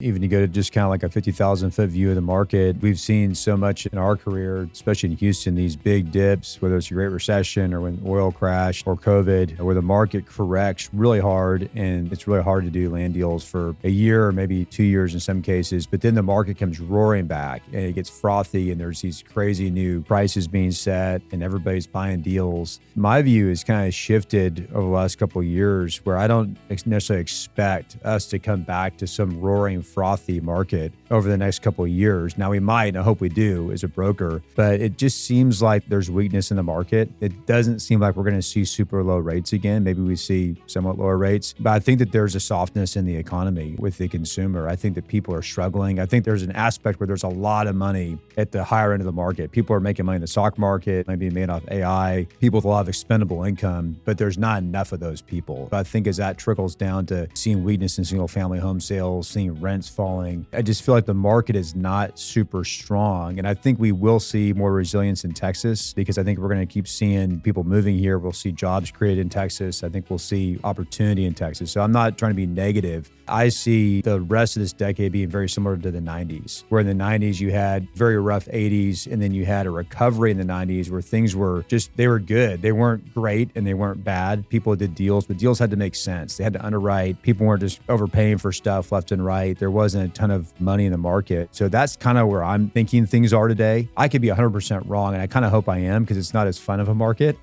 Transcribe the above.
Even to go to just kind of like a 50,000 foot view of the market, we've seen so much in our career, especially in Houston, these big dips, whether it's a great recession or when oil crash or COVID, where the market corrects really hard. And it's really hard to do land deals for a year or maybe 2 years in some cases. But then the market comes roaring back and it gets frothy and there's these crazy new prices being set and everybody's buying deals. My view is kind of shifted over the last couple of years where I don't necessarily expect us to come back to some roaring frothy market over the next couple of years. Now we might, and I hope we do as a broker, but it just seems like there's weakness in the market. It doesn't seem like we're going to see super low rates again. Maybe we see somewhat lower rates, but I think that there's a softness in the economy with the consumer. I think that people are struggling. I think there's an aspect where there's a lot of money at the higher end of the market. People are making money in the stock market, maybe made off AI, people with a lot of expendable income, but there's not enough of those people. But I think as that trickles down to seeing weakness in single family home sales, seeing rents falling, I just feel like the market is not super strong. And I think we will see more resilience in Texas because I think we're going to keep seeing people moving here. We'll see jobs created in Texas. I think we'll see opportunity in Texas. So I'm not trying to be negative. I see the rest of this decade being very similar to the 90s, where in the 90s you had very rough 80s and then you had a recovery in the 90s where things were just, they were good. They weren't great and they weren't bad. People did deals, but deals had to make sense. They had to underwrite. People weren't just overpaying for stuff left and right. There wasn't a ton of money in the market. So that's kind of where I'm thinking things are today. I could be 100% wrong, and I kind of hope I am because it's not as fun of a market.